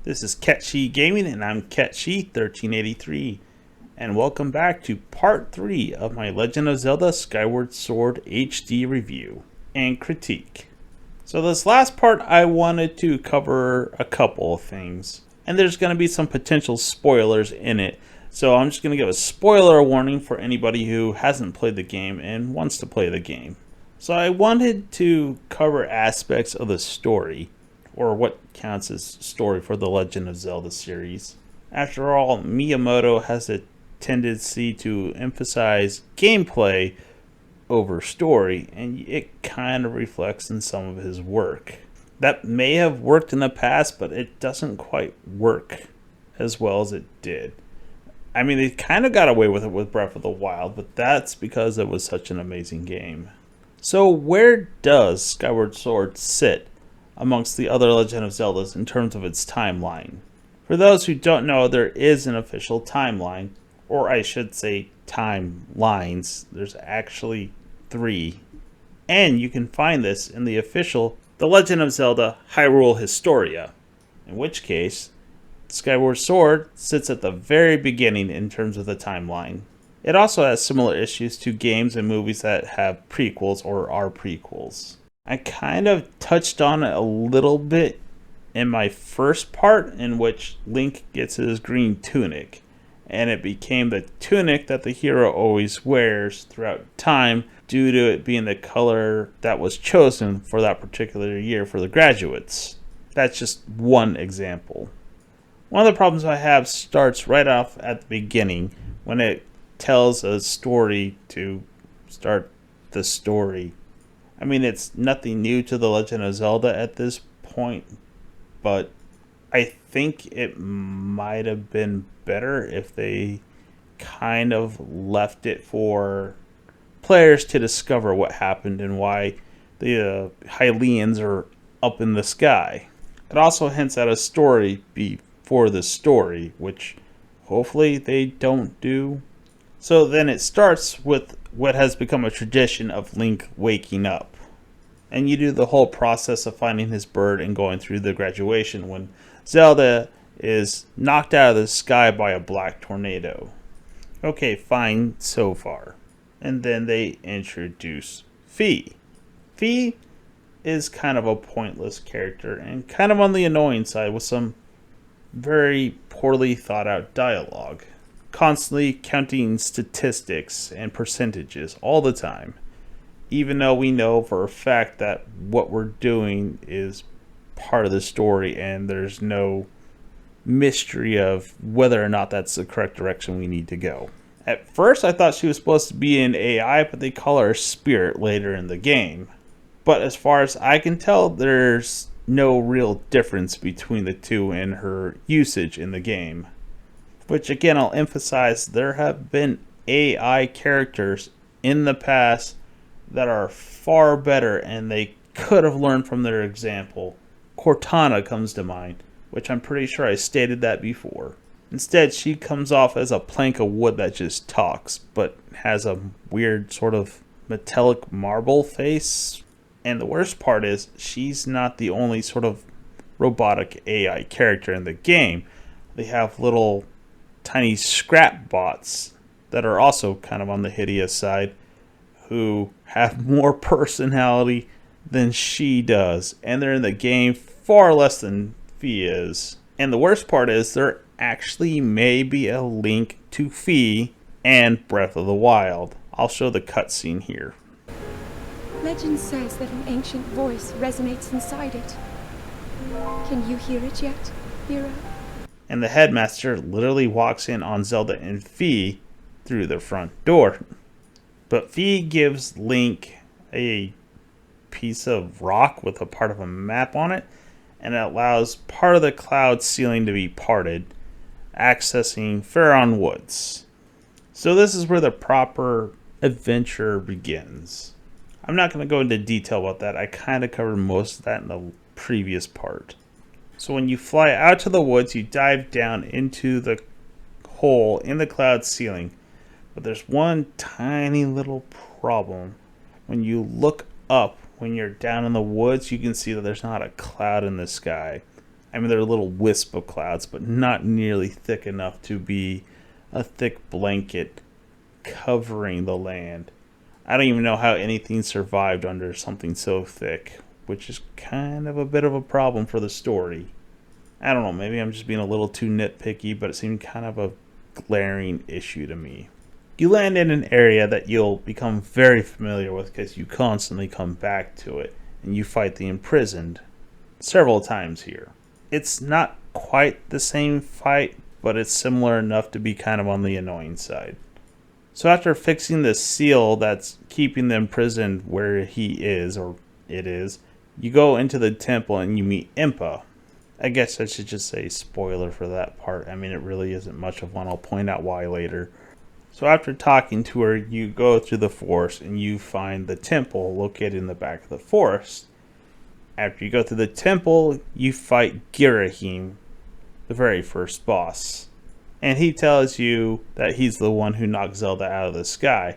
This is Ketchi Gaming, and I'm Ketchi1383, and welcome back to part 3 of my Legend of Zelda Skyward Sword HD review and critique. So this last part I wanted to cover a couple of things, and there's going to be some potential spoilers in it, so I'm just going to give a spoiler warning for anybody who hasn't played the game and wants to play the game. So I wanted to cover aspects of the story, or what counts as story for the Legend of Zelda series. After all, Miyamoto has a tendency to emphasize gameplay over story, and it kind of reflects in some of his work. That may have worked in the past, but it doesn't quite work as well as it did. I mean, they kind of got away with it with Breath of the Wild, but that's because it was such an amazing game. So where does Skyward Sword sit amongst the other Legend of Zeldas in terms of its timeline? For those who don't know, there is an official timeline, or I should say timelines. There's actually 3. And you can find this in the official The Legend of Zelda Hyrule Historia, in which case Skyward Sword sits at the very beginning in terms of the timeline. It also has similar issues to games and movies that have prequels or are prequels. I kind of touched on it a little bit in my first part, in which Link gets his green tunic, and it became the tunic that the hero always wears throughout time due to it being the color that was chosen for that particular year for the graduates. That's just one example. One of the problems I have starts right off at the beginning when it tells a story to start the story. I mean, it's nothing new to The Legend of Zelda at this point, but I think it might have been better if they kind of left it for players to discover what happened and why the Hylians are up in the sky. It also hints at a story before the story, which hopefully they don't do. So then it starts with what has become a tradition of Link waking up. And you do the whole process of finding his bird and going through the graduation when Zelda is knocked out of the sky by a black tornado. Okay, fine so far. And then they introduce Fi. Fi is kind of a pointless character and kind of on the annoying side with some very poorly thought out dialogue. Constantly counting statistics and percentages all the time, even though we know for a fact that what we're doing is part of the story and there's no mystery of whether or not that's the correct direction we need to go. At first I thought she was supposed to be an AI, but they call her a spirit later in the game. But as far as I can tell, there's no real difference between the two in her usage in the game. Which again, I'll emphasize, there have been AI characters in the past that are far better and they could have learned from their example. Cortana comes to mind, which I'm pretty sure I stated that before. Instead, she comes off as a plank of wood that just talks, but has a weird sort of metallic marble face. And the worst part is, she's not the only sort of robotic AI character in the game. They have little tiny scrap bots that are also kind of on the hideous side, who have more personality than she does, and they're in the game far less than Fi is. And the worst part is, there actually may be a link to Fi and Breath of the Wild. I'll show the cutscene here. Legend says that an ancient voice resonates inside it. Can you hear it yet, hero? And the headmaster literally walks in on Zelda and Fi through the front door. But Fi gives Link a piece of rock with a part of a map on it, and it allows part of the cloud ceiling to be parted, accessing Faron Woods. So this is where the proper adventure begins. I'm not going to go into detail about that. I kind of covered most of that in the previous part. So when you fly out to the woods, you dive down into the hole in the cloud ceiling. But there's one tiny little problem. When you look up, when you're down in the woods, you can see that there's not a cloud in the sky. I mean, they're a little wisp of clouds, but not nearly thick enough to be a thick blanket covering the land. I don't even know how anything survived under something so thick, which is kind of a bit of a problem for the story. I don't know, maybe I'm just being a little too nitpicky, but it seemed kind of a glaring issue to me. You land in an area that you'll become very familiar with because you constantly come back to it, and you fight the imprisoned several times here. It's not quite the same fight, but it's similar enough to be kind of on the annoying side. So after fixing the seal that's keeping them imprisoned where he is, or it is, you go into the temple and you meet Impa. I guess I should just say spoiler for that part. I mean, it really isn't much of one. I'll point out why later. So after talking to her, you go through the forest and you find the temple located in the back of the forest. After you go through the temple, you fight Girahim, the very first boss. And he tells you that he's the one who knocked Zelda out of the sky.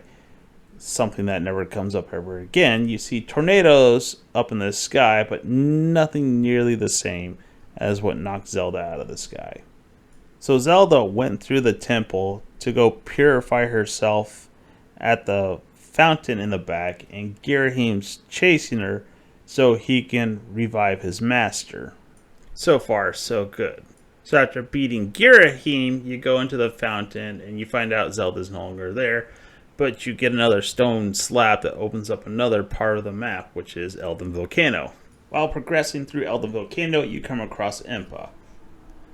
Something that never comes up ever again. You see tornadoes up in the sky, but nothing nearly the same as what knocked Zelda out of the sky. So Zelda went through the temple to go purify herself at the fountain in the back, and Girahim's chasing her so he can revive his master. So far, so good. So after beating Girahim, you go into the fountain and you find out Zelda's no longer there, but you get another stone slab that opens up another part of the map, which is Elden Volcano. While progressing through Elden Volcano, you come across Impa,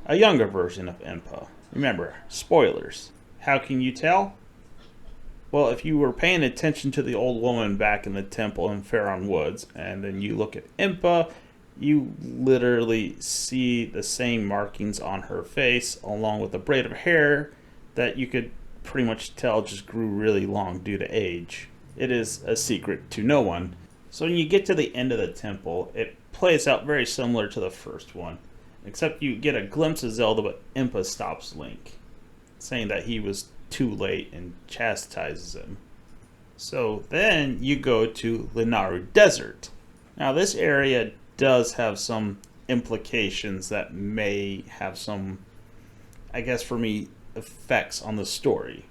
a younger version of Impa. Remember, spoilers. How can you tell? Well, if you were paying attention to the old woman back in the temple in Faron Woods, and then you look at Impa, you literally see the same markings on her face, along with a braid of hair that you could pretty much tell just grew really long due to age. It is a secret to no one. So when you get to the end of the temple, it plays out very similar to the first one, except you get a glimpse of Zelda, but Impa stops Link, saying that he was too late and chastises him. So then you go to Linaru Desert. Now this area does have some implications that may have some, I guess for me, effects on the story.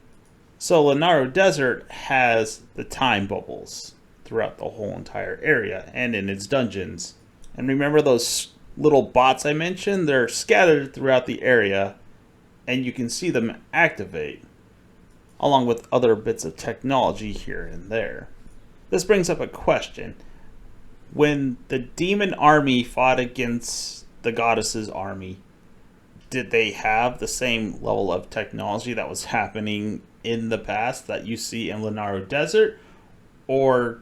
So Linaru Desert has the time bubbles throughout the whole entire area and in its dungeons. And remember those little bots I mentioned? They're scattered throughout the area and you can see them activate, along with other bits of technology here and there. This brings up a question. When the demon army fought against the goddess's army, did they have the same level of technology that was happening in the past that you see in Linaru Desert? Or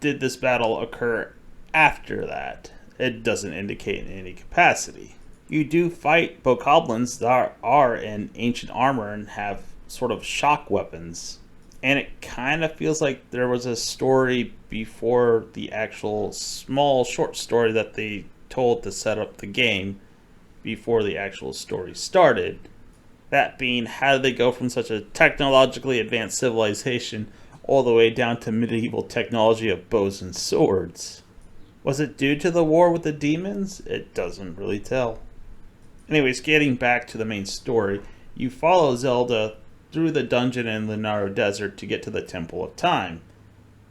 did this battle occur after that? It doesn't indicate in any capacity. You do fight bokoblins that are in ancient armor and have sort of shock weapons. And it kind of feels like there was a story before the actual small short story that they told to set up the game before the actual story started. That being, how did they go from such a technologically advanced civilization all the way down to medieval technology of bows and swords? Was it due to the war with the demons? It doesn't really tell. Anyways, getting back to the main story, you follow Zelda through the dungeon in Linaru Desert to get to the Temple of Time,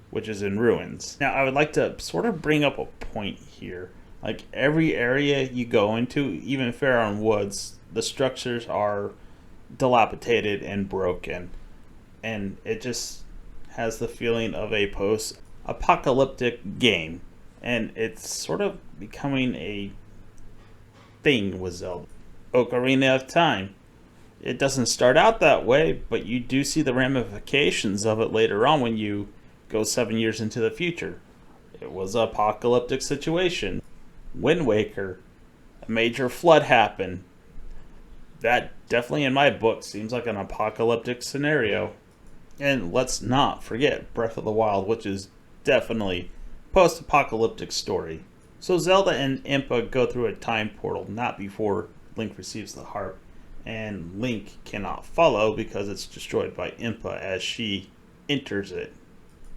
which is in ruins. Now, I would like to sort of bring up a point here. Like, every area you go into, even Faron Woods, the structures are dilapidated and broken. And it just has the feeling of a post-apocalyptic game. And it's sort of becoming a thing with Zelda. Ocarina of Time. It doesn't start out that way, but you do see the ramifications of it later on when you go 7 years into the future. It was an apocalyptic situation. Wind Waker, a major flood happened. That definitely in my book seems like an apocalyptic scenario. And let's not forget Breath of the Wild, which is definitely post-apocalyptic story. So Zelda and Impa go through a time portal not before Link receives the harp, and Link cannot follow because it's destroyed by Impa as she enters it,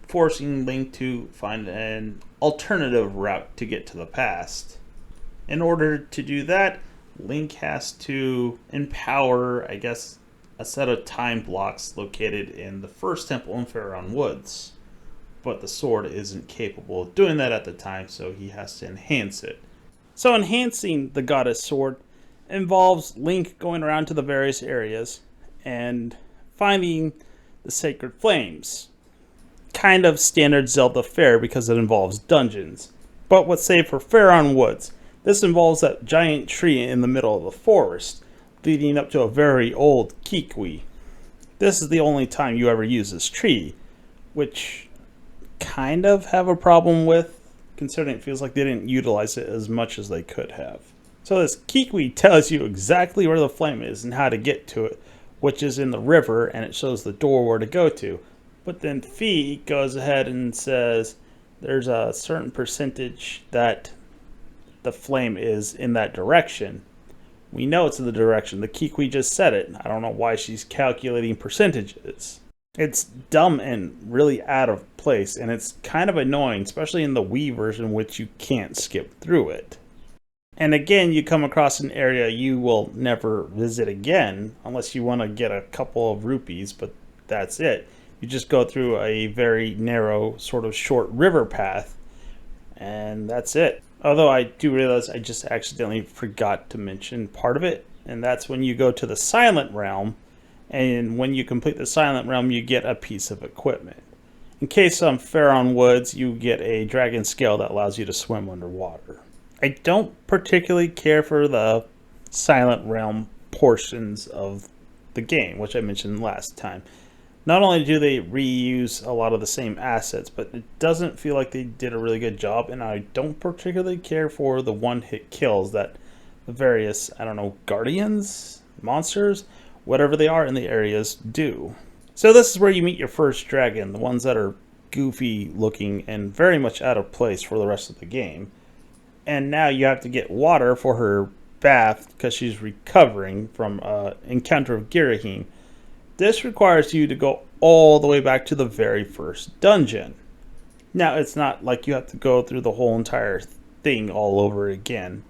forcing Link to find an alternative route to get to the past. In order to do that, Link has to empower, I guess, a set of time blocks located in the first temple in Faron Woods. But the sword isn't capable of doing that at the time, so he has to enhance it. So enhancing the goddess sword involves Link going around to the various areas and finding the sacred flames. Kind of standard Zelda fare because it involves dungeons. But what's saved for Faron Woods, this involves that giant tree in the middle of the forest, leading up to a very old Kikwi. This is the only time you ever use this tree, which kind of have a problem with, considering it feels like they didn't utilize it as much as they could have. So this Kikwi tells you exactly where the flame is and how to get to it, which is in the river, and it shows the door where to go to. But then Fee goes ahead and says there's a certain percentage that the flame is in that direction. We know it's in the direction. The Kikwi just said it. I don't know why she's calculating percentages. It's dumb and really out of place, and it's kind of annoying, especially in the Wii version, which you can't skip through it. And again, you come across an area you will never visit again, unless you want to get a couple of rupees, but that's it. You just go through a very narrow, sort of short river path, and that's it. Although I do realize I just accidentally forgot to mention part of it, and that's when you go to the Silent Realm, and when you complete the Silent Realm, you get a piece of equipment. In case on Faron Woods, you get a dragon scale that allows you to swim underwater. I don't particularly care for the Silent Realm portions of the game, which I mentioned last time. Not only do they reuse a lot of the same assets, but it doesn't feel like they did a really good job, and I don't particularly care for the one-hit kills that the various, guardians, monsters, whatever they are in the areas do. So this is where you meet your first dragon, the ones that are goofy looking and very much out of place for the rest of the game. And now you have to get water for her bath because she's recovering from an encounter of Girahim. This requires you to go all the way back to the very first dungeon. Now, it's not like you have to go through the whole entire thing all over again,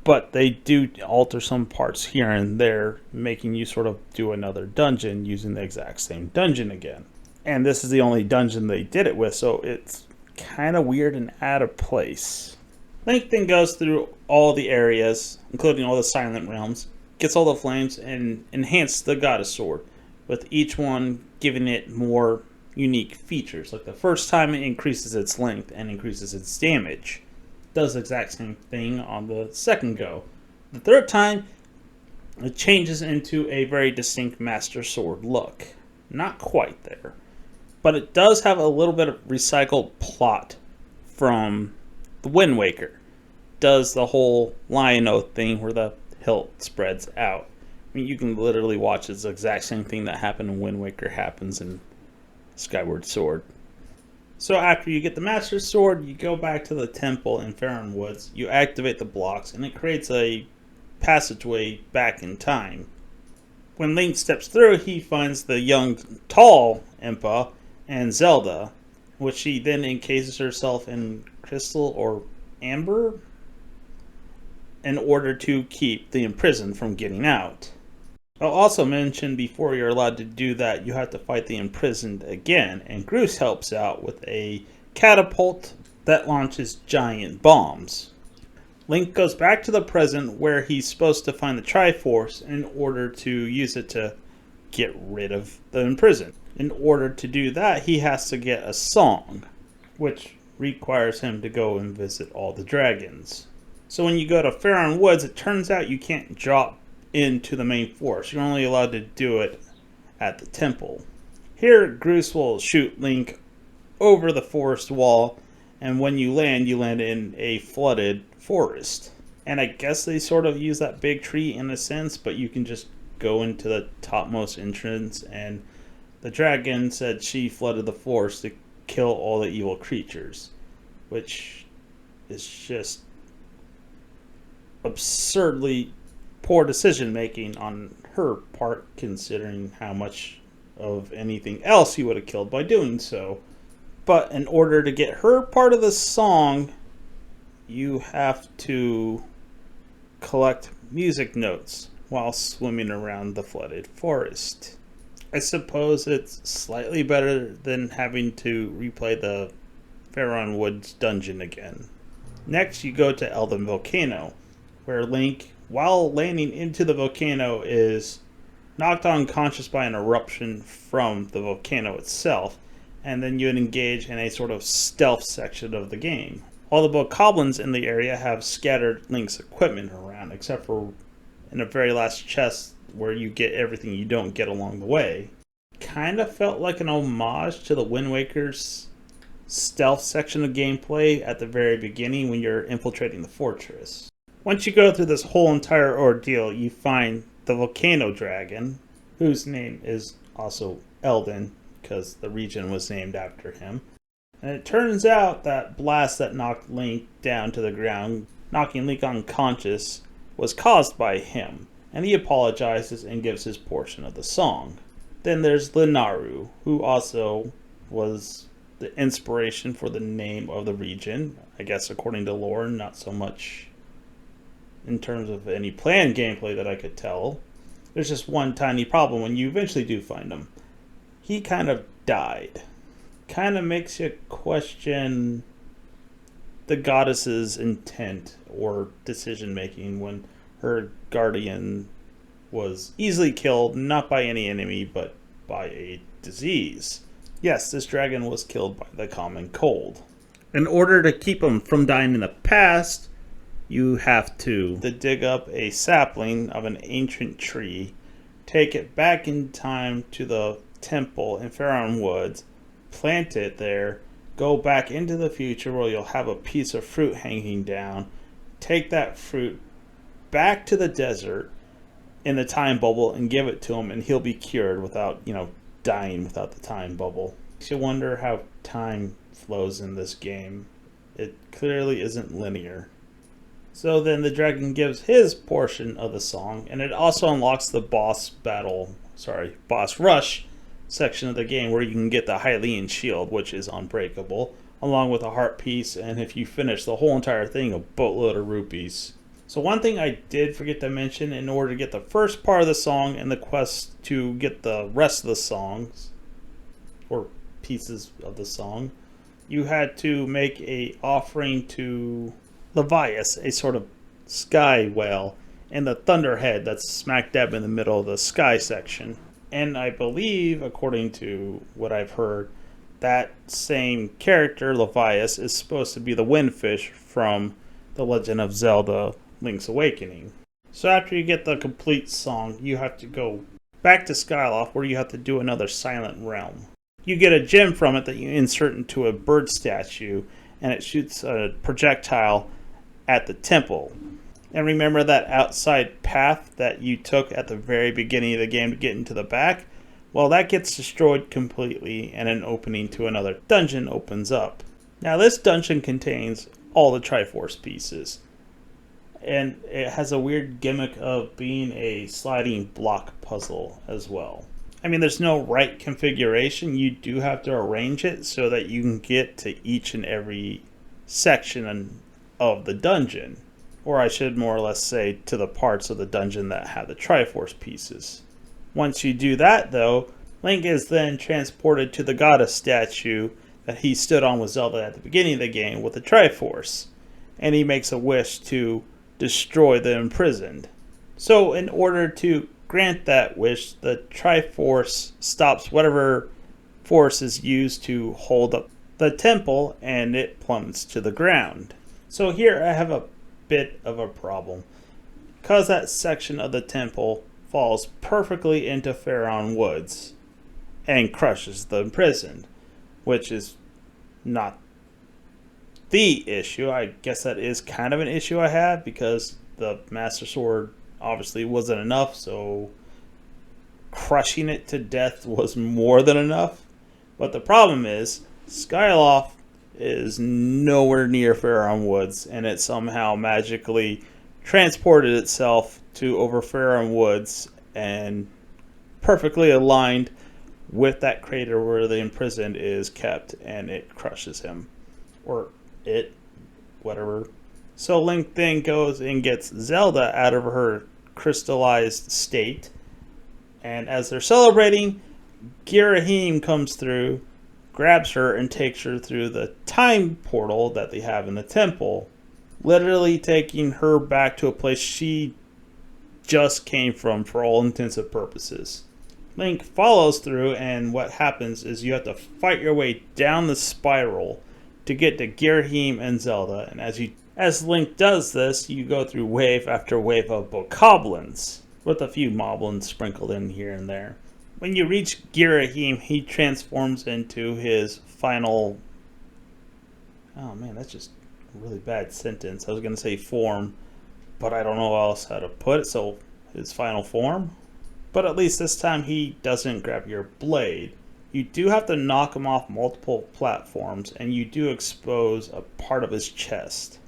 but they do alter some parts here and there, making you sort of do another dungeon using the exact same dungeon again. And this is the only dungeon they did it with, so it's kind of weird and out of place. Link then goes through all the areas, including all the Silent Realms, gets all the flames, and enhances the goddess sword, with each one giving it more unique features. Like the first time it increases its length and increases its damage. Does the exact same thing on the second go. The third time, it changes into a very distinct Master Sword look. Not quite there. But it does have a little bit of recycled plot from the Wind Waker. Does the whole lion oath thing where the hilt spreads out. I mean, you can literally watch the exact same thing that happened in Wind Waker happens in Skyward Sword. So after you get the Master Sword, you go back to the temple in Faron Woods, you activate the blocks, and it creates a passageway back in time. When Link steps through, he finds the young, tall Impa and Zelda, which she then encases herself in crystal or amber in order to keep the imprisoned from getting out. I'll also mention before you're allowed to do that, you have to fight the imprisoned again, and Groose helps out with a catapult that launches giant bombs. Link goes back to the present where he's supposed to find the Triforce in order to use it to get rid of the imprisoned. In order to do that, he has to get a song, which requires him to go and visit all the dragons. So when you go to Faron Woods, it turns out you can't drop into the main forest. You're only allowed to do it at the temple. Here, Groose will shoot Link over the forest wall, and when you land in a flooded forest. And I guess they sort of use that big tree in a sense, but you can just go into the topmost entrance, and the dragon said she flooded the forest to kill all the evil creatures, which is just absurdly poor decision making on her part, considering how much of anything else he would have killed by doing so. But in order to get her part of the song, you have to collect music notes while swimming around the flooded forest. I suppose it's slightly better than having to replay the Faron Woods dungeon again. Next, you go to Elden Volcano, where Link, while landing into the volcano, is knocked unconscious by an eruption from the volcano itself, and then you engage in a sort of stealth section of the game. All the bokoblins in the area have scattered Link's equipment around, except for in the very last chest where you get everything you don't get along the way. Kind of felt like an homage to the Wind Waker's stealth section of gameplay at the very beginning when you're infiltrating the fortress. Once you go through this whole entire ordeal, you find the volcano dragon, whose name is also Elden, because the region was named after him. And it turns out that blast that knocked Link down to the ground, knocking Link unconscious, was caused by him, and he apologizes and gives his portion of the song. Then there's Linaru, who also was the inspiration for the name of the region, I guess according to lore, not so much in terms of any planned gameplay that I could tell. There's just one tiny problem when you eventually do find him. He kind of died. Kind of makes you question the goddess's intent or decision making when her guardian was easily killed, not by any enemy, but by a disease. Yes, this dragon was killed by the common cold. In order to keep him from dying in the past, you have to dig up a sapling of an ancient tree, take it back in time to the temple in Faron Woods, plant it there, go back into the future where you'll have a piece of fruit hanging down, take that fruit back to the desert in the time bubble and give it to him, and he'll be cured without, dying without the time bubble. Makes you wonder how time flows in this game. It clearly isn't linear. So then the dragon gives his portion of the song, and it also unlocks the boss rush section of the game where you can get the Hylian shield, which is unbreakable, along with a heart piece, and if you finish the whole entire thing, a boatload of rupees. So one thing I did forget to mention, in order to get the first part of the song and the quest to get the rest of the songs, or pieces of the song, you had to make a offering to Levias, a sort of sky whale, and the thunderhead that's smack dab in the middle of the sky section. And I believe, according to what I've heard, that same character, Levias, is supposed to be the windfish from The Legend of Zelda Link's Awakening. So after you get the complete song, you have to go back to Skyloft, where you have to do another Silent Realm. You get a gem from it that you insert into a bird statue, and it shoots a projectile at the temple. And remember that outside path that you took at the very beginning of the game to get into the back? Well, that gets destroyed completely, and an opening to another dungeon opens up. Now, this dungeon contains all the Triforce pieces, and it has a weird gimmick of being a sliding block puzzle as well. I mean, there's no right configuration. You do have to arrange it so that you can get to each and every section of the dungeon. Or I should more or less say to the parts of the dungeon that have the Triforce pieces. Once you do that, though, Link is then transported to the goddess statue that he stood on with Zelda at the beginning of the game with the Triforce. And he makes a wish to destroy the imprisoned. So in order to grant that wish, the Triforce stops whatever force is used to hold up the temple, and it plummets to the ground. So here I have a bit of a problem, because that section of the temple falls perfectly into Faron Woods and crushes the imprisoned, which is not the issue. I guess that is kind of an issue I have, because the Master Sword obviously wasn't enough, so crushing it to death was more than enough. But the problem is, Skyloft is nowhere near Faron Woods, and it somehow magically transported itself to over Faron Woods and perfectly aligned with that crater where the imprisoned is kept, and it crushes him. Or it, whatever So Link then goes and gets Zelda out of her crystallized state. And as they're celebrating, Girahim comes through, grabs her, and takes her through the time portal that they have in the temple, literally taking her back to a place she just came from for all intents and purposes. Link follows through, and what happens is you have to fight your way down the spiral to get to Girahim and Zelda. And as Link does this, you go through wave after wave of bokoblins, with a few moblins sprinkled in here and there. When you reach Girahim, he transforms into his final... Oh man, that's just a really bad sentence. I was going to say form, but I don't know else how to put it, so his final form. But at least this time he doesn't grab your blade. You do have to knock him off multiple platforms, and you do expose a part of his chest.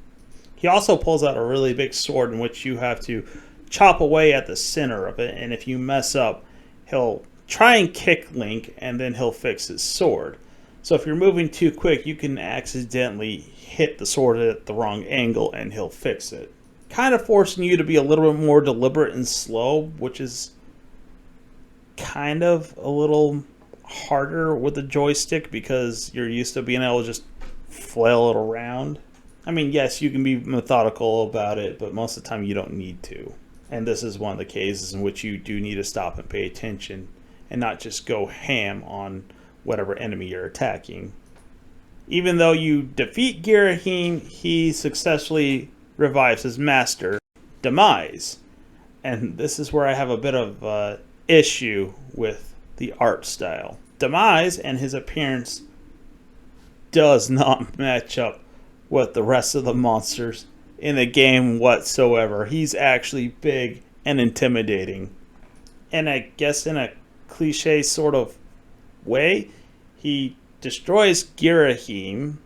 He also pulls out a really big sword in which you have to chop away at the center of it, and if you mess up, he'll try and kick Link, and then he'll fix his sword. So if you're moving too quick, you can accidentally hit the sword at the wrong angle, and he'll fix it. Kind of forcing you to be a little bit more deliberate and slow, which is kind of a little harder with the joystick because you're used to being able to just flail it around. I mean, yes, you can be methodical about it, but most of the time you don't need to. And this is one of the cases in which you do need to stop and pay attention and not just go ham on whatever enemy you're attacking. Even though you defeat Girahim, he successfully revives his master, Demise. And this is where I have a bit of issue with the art style. Demise and his appearance does not match up with the rest of the monsters in the game whatsoever. He's actually big and intimidating. And I guess in a cliche sort of way, he destroys Girahim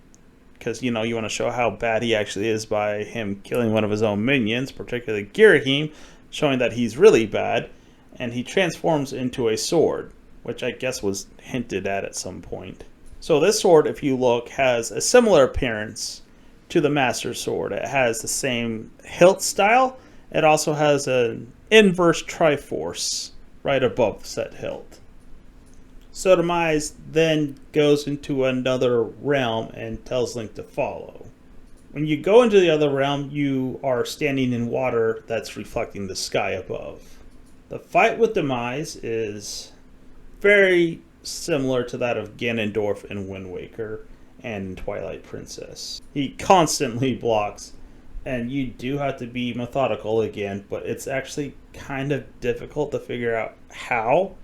because, you want to show how bad he actually is by him killing one of his own minions, particularly Girahim, showing that he's really bad. And he transforms into a sword, which I guess was hinted at some point. So this sword, if you look, has a similar appearance to the Master Sword. It has the same hilt style. It also has an inverse Triforce right above said hilt. So Demise then goes into another realm and tells Link to follow. When you go into the other realm, you are standing in water that's reflecting the sky above. The fight with Demise is very similar to that of Ganondorf in Wind Waker and Twilight Princess. He constantly blocks, and you do have to be methodical again, but it's actually kind of difficult to figure out how.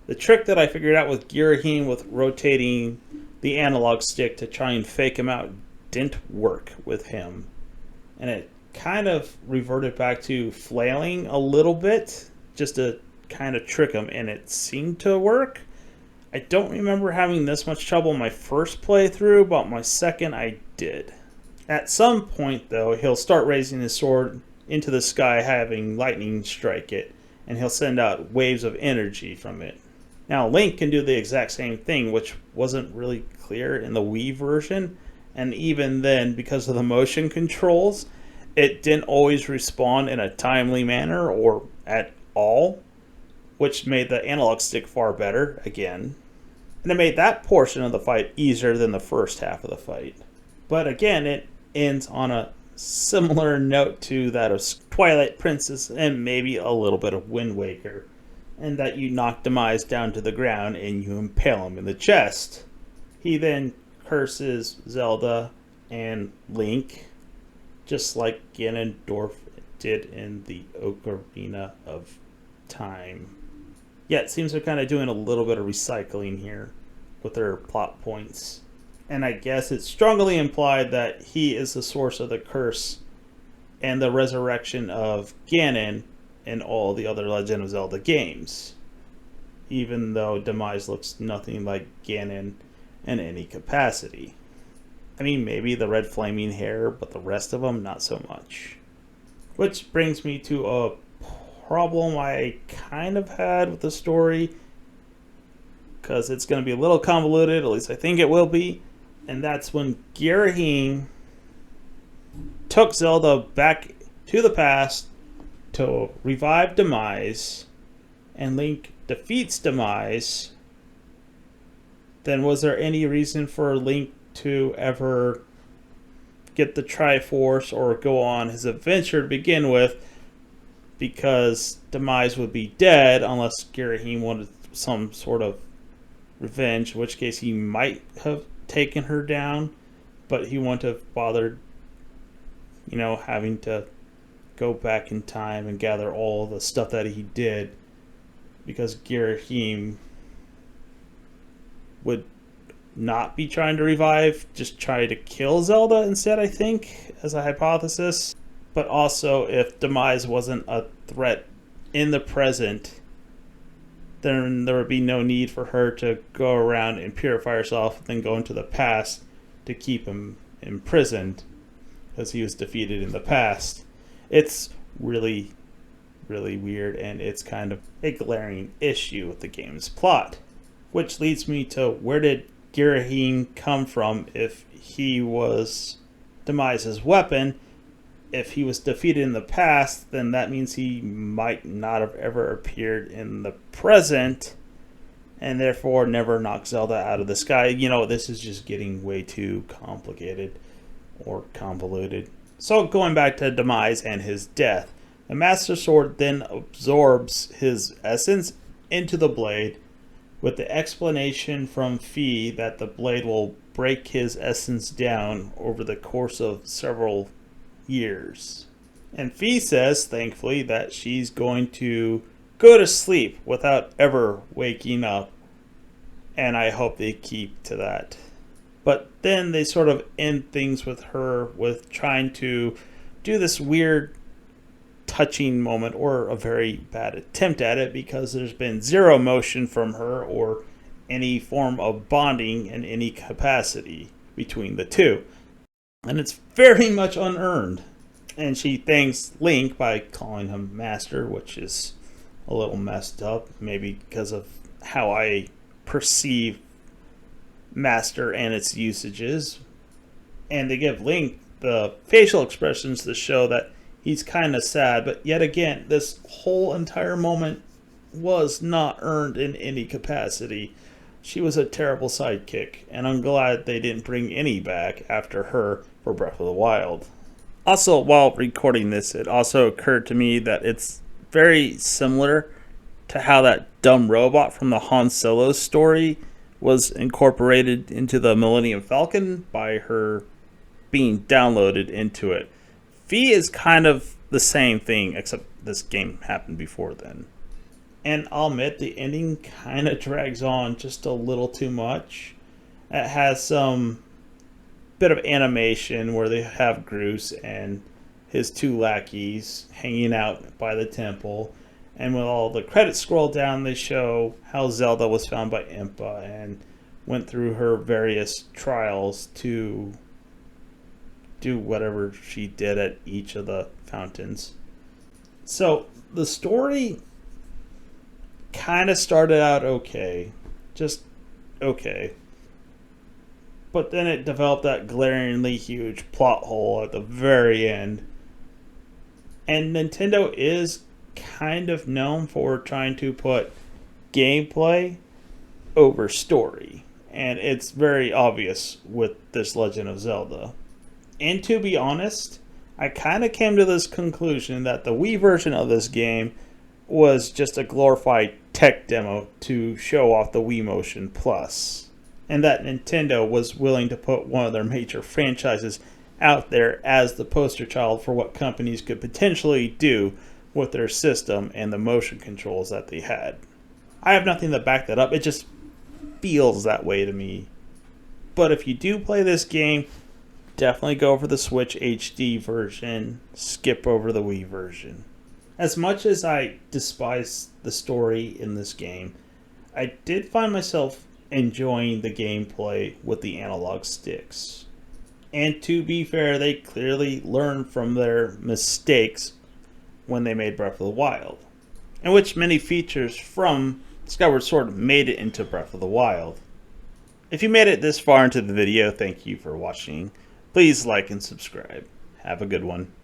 The trick that I figured out with Girahim with rotating the analog stick to try and fake him out didn't work with him. And it kind of reverted back to flailing a little bit just to kind of trick him, and it seemed to work. I don't remember having this much trouble in my first playthrough, but my second I did. At some point, though, he'll start raising his sword into the sky, having lightning strike it, and he'll send out waves of energy from it. Now, Link can do the exact same thing, which wasn't really clear in the Wii version, and even then, because of the motion controls, it didn't always respond in a timely manner or at all, which made the analog stick far better again. And it made that portion of the fight easier than the first half of the fight. But again, it ends on a similar note to that of Twilight Princess and maybe a little bit of Wind Waker. And that you knock Demise down to the ground and you impale him in the chest. He then curses Zelda and Link, just like Ganondorf did in the Ocarina of Time. Yeah, it seems they're kind of doing a little bit of recycling here with their plot points. And I guess it's strongly implied that he is the source of the curse and the resurrection of Ganon in all the other Legend of Zelda games. Even though Demise looks nothing like Ganon in any capacity. I mean, maybe the red flaming hair, but the rest of them, not so much. Which brings me to a problem I kind of had with the story, because it's going to be a little convoluted, at least I think it will be, and that's when Girahim took Zelda back to the past to revive Demise, and Link defeats Demise, then was there any reason for Link to ever get the Triforce or go on his adventure to begin with? Because Demise would be dead unless Girahim wanted some sort of revenge, in which case he might have taken her down, but he wouldn't have bothered, having to go back in time and gather all the stuff that he did, because Girahim would not be trying to revive, just try to kill Zelda instead, I think, as a hypothesis. But also, if Demise wasn't a threat in the present, then there would be no need for her to go around and purify herself and then go into the past to keep him imprisoned, because he was defeated in the past. It's really, really weird, and it's kind of a glaring issue with the game's plot. Which leads me to, where did Girahim come from if he was Demise's weapon? If he was defeated in the past, then that means he might not have ever appeared in the present, and therefore never knocked Zelda out of the sky. This is just getting way too complicated or convoluted. So going back to Demise and his death, the Master Sword then absorbs his essence into the blade, with the explanation from Fi that the blade will break his essence down over the course of several years. And Fi says, thankfully, that she's going to go to sleep without ever waking up, and I hope they keep to that. But then they sort of end things with her with trying to do this weird touching moment, or a very bad attempt at it, because there's been zero emotion from her or any form of bonding in any capacity between the two. And it's very much unearned. And she thanks Link by calling him Master, which is a little messed up, maybe because of how I perceive Master and its usages. And they give Link the facial expressions to show that he's kind of sad, but yet again, this whole entire moment was not earned in any capacity. She was a terrible sidekick, and I'm glad they didn't bring any back after her for Breath of the Wild. Also, while recording this, it also occurred to me that it's very similar to how that dumb robot from the Han Solo story was incorporated into the Millennium Falcon by her being downloaded into it. Fi is kind of the same thing, except this game happened before then. And I'll admit, the ending kind of drags on just a little too much. It has some bit of animation where they have Groose and his two lackeys hanging out by the temple. And when all the credits scroll down, they show how Zelda was found by Impa and went through her various trials to do whatever she did at each of the fountains. So the story kind of started out okay, just okay, but then it developed that glaringly huge plot hole at the very end. And Nintendo is kind of known for trying to put gameplay over story, and it's very obvious with this Legend of Zelda. And to be honest, I kind of came to this conclusion that the Wii version of this game was just a glorified tech demo to show off the Wii Motion Plus, and that Nintendo was willing to put one of their major franchises out there as the poster child for what companies could potentially do with their system and the motion controls that they had. I have nothing to back that up, it just feels that way to me. But if you do play this game, definitely go for the Switch HD version, skip over the Wii version. As much as I despise the story in this game, I did find myself enjoying the gameplay with the analog sticks. And to be fair, they clearly learned from their mistakes when they made Breath of the Wild, in which many features from Skyward Sword made it into Breath of the Wild. If you made it this far into the video, thank you for watching. Please like and subscribe. Have Have a good one.